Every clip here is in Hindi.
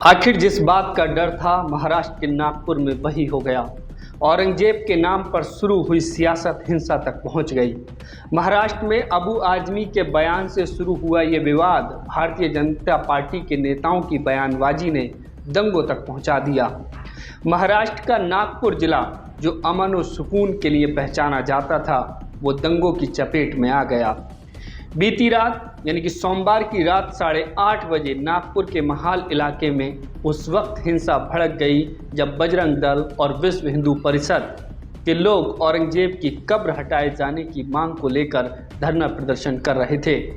आखिर जिस बात का डर था महाराष्ट्र के नागपुर में वही हो गया। औरंगजेब के नाम पर शुरू हुई सियासत हिंसा तक पहुंच गई। महाराष्ट्र में अबू आजमी के बयान से शुरू हुआ ये विवाद भारतीय जनता पार्टी के नेताओं की बयानबाजी ने दंगों तक पहुंचा दिया। महाराष्ट्र का नागपुर जिला जो अमन और सुकून के लिए पहचाना जाता था वो दंगों की चपेट में आ गया। बीती रात यानी कि सोमवार की रात 8:30 बजे नागपुर के महाल इलाके में उस वक्त हिंसा भड़क गई जब बजरंग दल और विश्व हिंदू परिषद के लोग औरंगजेब की कब्र हटाए जाने की मांग को लेकर धरना प्रदर्शन कर रहे थे।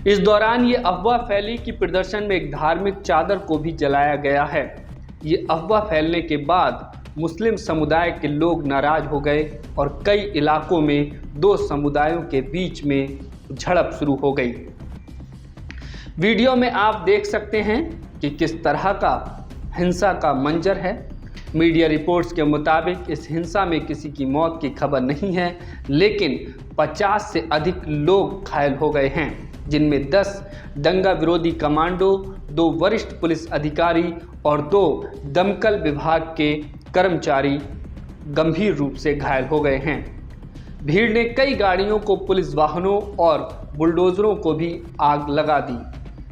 इस दौरान ये अफवाह फैली कि प्रदर्शन में एक धार्मिक चादर को भी जलाया गया है। ये अफवाह फैलने के बाद मुस्लिम समुदाय के लोग नाराज हो गए और कई इलाकों में दो समुदायों के बीच में झड़प शुरू हो गई। वीडियो में आप देख सकते हैं कि किस तरह का हिंसा का मंजर है। मीडिया रिपोर्ट्स के मुताबिक इस हिंसा में किसी की मौत की खबर नहीं है, लेकिन 50 से अधिक लोग घायल हो गए हैं, जिनमें 10 दंगा विरोधी कमांडो, 2 वरिष्ठ पुलिस अधिकारी और 2 दमकल विभाग के कर्मचारी गंभीर रूप से घायल हो गए हैं। भीड़ ने कई गाड़ियों को, पुलिस वाहनों और बुलडोजरों को भी आग लगा दी।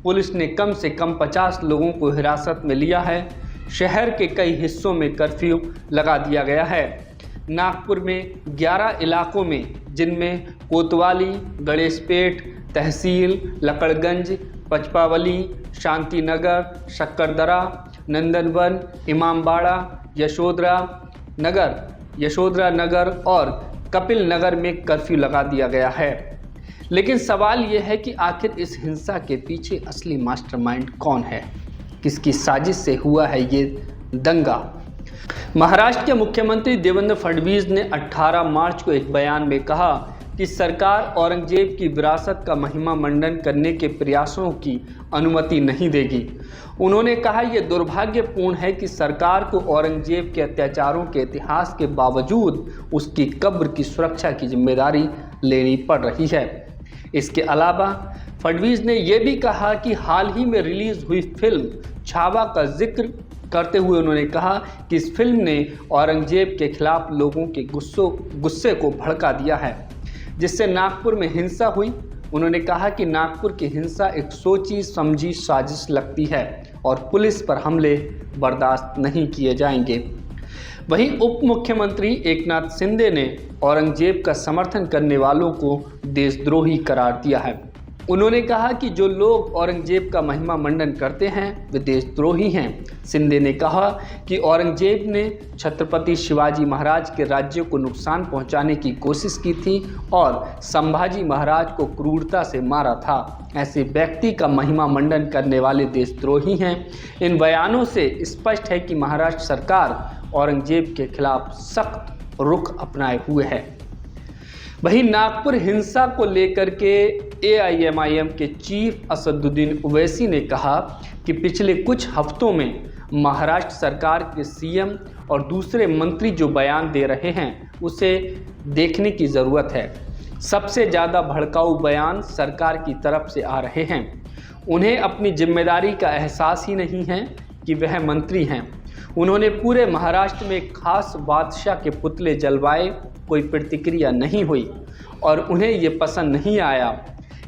पुलिस ने कम से कम 50 लोगों को हिरासत में लिया है। शहर के कई हिस्सों में कर्फ्यू लगा दिया गया है। नागपुर में 11 इलाकों में, जिनमें कोतवाली, गणेशपेट तहसील, लकड़गंज, पचपावली, शांतिनगर, शक्करदरा, नंदनवन, इमामबाड़ा, यशोधरा नगर और कपिल नगर में कर्फ्यू लगा दिया गया है। लेकिन सवाल यह है कि आखिर इस हिंसा के पीछे असली मास्टरमाइंड कौन है, किसकी साजिश से हुआ है ये दंगा। महाराष्ट्र के मुख्यमंत्री देवेंद्र फडणवीस ने 18 मार्च को एक बयान में कहा कि सरकार औरंगजेब की विरासत का महिमा मंडन करने के प्रयासों की अनुमति नहीं देगी। उन्होंने कहा यह दुर्भाग्यपूर्ण है कि सरकार को औरंगजेब के अत्याचारों के इतिहास के बावजूद उसकी कब्र की सुरक्षा की जिम्मेदारी लेनी पड़ रही है। इसके अलावा फडणवीस ने यह भी कहा कि हाल ही में रिलीज हुई फिल्म छावा का जिक्र करते हुए उन्होंने कहा कि इस फिल्म ने औरंगजेब के खिलाफ लोगों के गुस्से को भड़का दिया है, जिससे नागपुर में हिंसा हुई। उन्होंने कहा कि नागपुर की हिंसा एक सोची समझी साजिश लगती है और पुलिस पर हमले बर्दाश्त नहीं किए जाएंगे। वहीं उप मुख्यमंत्री एकनाथ शिंदे ने औरंगजेब का समर्थन करने वालों को देशद्रोही करार दिया है। उन्होंने कहा कि जो लोग औरंगजेब का महिमा मंडन करते हैं वे देशद्रोही हैं। शिंदे ने कहा कि औरंगजेब ने छत्रपति शिवाजी महाराज के राज्य को नुकसान पहुंचाने की कोशिश की थी और संभाजी महाराज को क्रूरता से मारा था। ऐसे व्यक्ति का महिमा मंडन करने वाले देशद्रोही हैं। इन बयानों से स्पष्ट है कि महाराष्ट्र सरकार औरंगजेब के खिलाफ सख्त रुख अपनाए हुए है। वहीं नागपुर हिंसा को लेकर के AIMIM के चीफ असदुद्दीन ओवैसी ने कहा कि पिछले कुछ हफ्तों में महाराष्ट्र सरकार के CM और दूसरे मंत्री जो बयान दे रहे हैं उसे देखने की ज़रूरत है। सबसे ज़्यादा भड़काऊ बयान सरकार की तरफ से आ रहे हैं। उन्हें अपनी जिम्मेदारी का एहसास ही नहीं है कि वह मंत्री हैं। उन्होंने पूरे महाराष्ट्र में खास बादशाह के पुतले जलवाए, कोई प्रतिक्रिया नहीं हुई और उन्हें ये पसंद नहीं आया,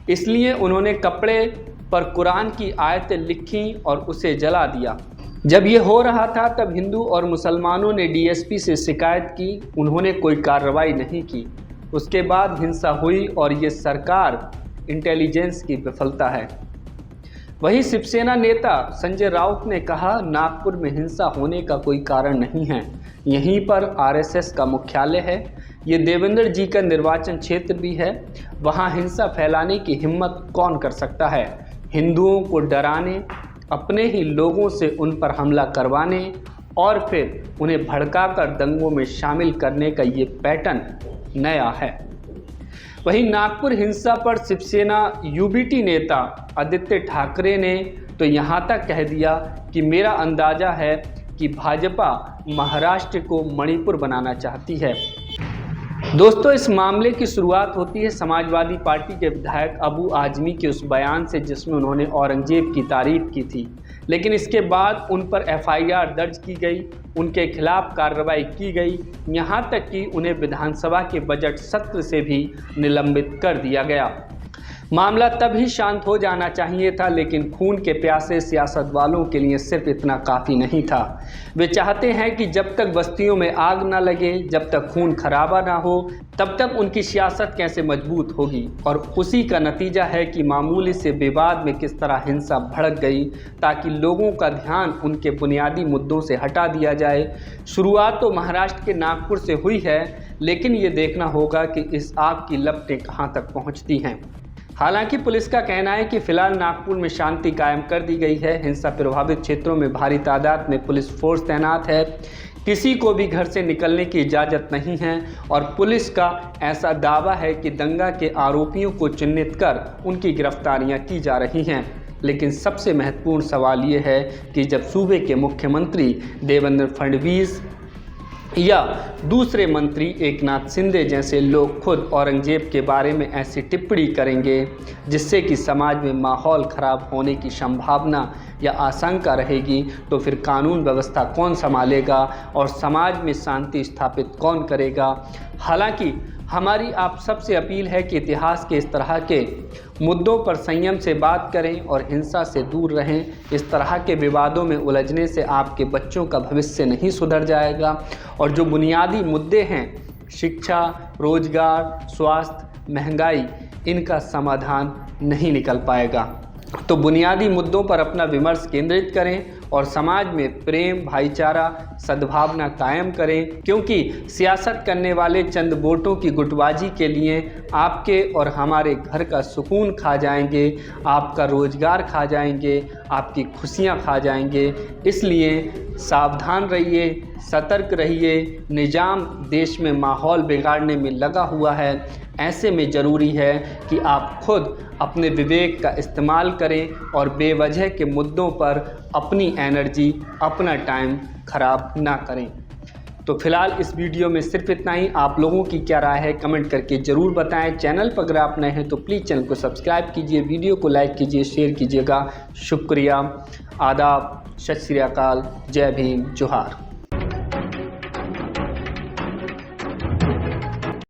इसलिए उन्होंने कपड़े पर कुरान की आयतें लिखी और उसे जला दिया। जब ये हो रहा था तब हिंदू और मुसलमानों ने DSP से शिकायत की, उन्होंने कोई कार्रवाई नहीं की। उसके बाद हिंसा हुई और ये सरकार इंटेलिजेंस की विफलता है। वहीं शिवसेना नेता संजय राउत ने कहा नागपुर में हिंसा होने का कोई कारण नहीं है, यहीं पर RSS का मुख्यालय है, ये देवेंद्र जी का निर्वाचन क्षेत्र भी है, वहाँ हिंसा फैलाने की हिम्मत कौन कर सकता है। हिंदुओं को डराने, अपने ही लोगों से उन पर हमला करवाने और फिर उन्हें भड़काकर दंगों में शामिल करने का ये पैटर्न नया है। वहीं नागपुर हिंसा पर शिवसेना UBT नेता आदित्य ठाकरे ने तो यहाँ तक कह दिया कि मेरा अंदाजा है कि भाजपा महाराष्ट्र को मणिपुर बनाना चाहती है। दोस्तों, इस मामले की शुरुआत होती है समाजवादी पार्टी के विधायक अबू आजमी के उस बयान से जिसमें उन्होंने औरंगजेब की तारीफ की थी। लेकिन इसके बाद उन पर एफआईआर दर्ज की गई, उनके खिलाफ कार्रवाई की गई, यहाँ तक कि उन्हें विधानसभा के बजट सत्र से भी निलंबित कर दिया गया। मामला तभी शांत हो जाना चाहिए था, लेकिन खून के प्यासे सियासत वालों के लिए सिर्फ इतना काफ़ी नहीं था। वे चाहते हैं कि जब तक बस्तियों में आग ना लगे, जब तक खून खराबा ना हो, तब तक उनकी सियासत कैसे मजबूत होगी। और उसी का नतीजा है कि मामूली से विवाद में किस तरह हिंसा भड़क गई, ताकि लोगों का ध्यान उनके बुनियादी मुद्दों से हटा दिया जाए। शुरुआत तो महाराष्ट्र के नागपुर से हुई है, लेकिन ये देखना होगा कि इस आग की लपटें कहाँ तक पहुँचती हैं। हालांकि पुलिस का कहना है कि फिलहाल नागपुर में शांति कायम कर दी गई है। हिंसा प्रभावित क्षेत्रों में भारी तादाद में पुलिस फोर्स तैनात है। किसी को भी घर से निकलने की इजाज़त नहीं है और पुलिस का ऐसा दावा है कि दंगा के आरोपियों को चिन्हित कर उनकी गिरफ्तारियां की जा रही हैं। लेकिन सबसे महत्वपूर्ण सवाल ये है कि जब सूबे के मुख्यमंत्री देवेंद्र फडणवीस या दूसरे मंत्री एकनाथ शिंदे जैसे लोग खुद औरंगजेब के बारे में ऐसी टिप्पणी करेंगे जिससे कि समाज में माहौल खराब होने की संभावना या आशंका रहेगी, तो फिर कानून व्यवस्था कौन संभालेगा और समाज में शांति स्थापित कौन करेगा। हालांकि हमारी आप सबसे अपील है कि इतिहास के इस तरह के मुद्दों पर संयम से बात करें और हिंसा से दूर रहें। इस तरह के विवादों में उलझने से आपके बच्चों का भविष्य नहीं सुधर जाएगा और जो बुनियादी मुद्दे हैं, शिक्षा, रोजगार, स्वास्थ्य, महंगाई, इनका समाधान नहीं निकल पाएगा। तो बुनियादी मुद्दों पर अपना विमर्श केंद्रित करें और समाज में प्रेम, भाईचारा, सद्भावना कायम करें, क्योंकि सियासत करने वाले चंद वोटों की गुटबाजी के लिए आपके और हमारे घर का सुकून खा जाएंगे, आपका रोजगार खा जाएंगे, आपकी खुशियां खा जाएंगे। इसलिए सावधान रहिए, सतर्क रहिए। निजाम देश में माहौल बिगाड़ने में लगा हुआ है। ऐसे में ज़रूरी है कि आप खुद अपने विवेक का इस्तेमाल करें और बेवजह के मुद्दों पर अपनी एनर्जी, अपना टाइम खराब ना करें। तो फिलहाल इस वीडियो में सिर्फ इतना ही। आप लोगों की क्या राय है कमेंट करके ज़रूर बताएं। चैनल पर अगर आप नए हैं तो प्लीज़ चैनल को सब्सक्राइब कीजिए, वीडियो को लाइक कीजिए, शेयर कीजिएगा। शुक्रिया, आदाब, सत श्री अकाल, जय भीम, जोहार।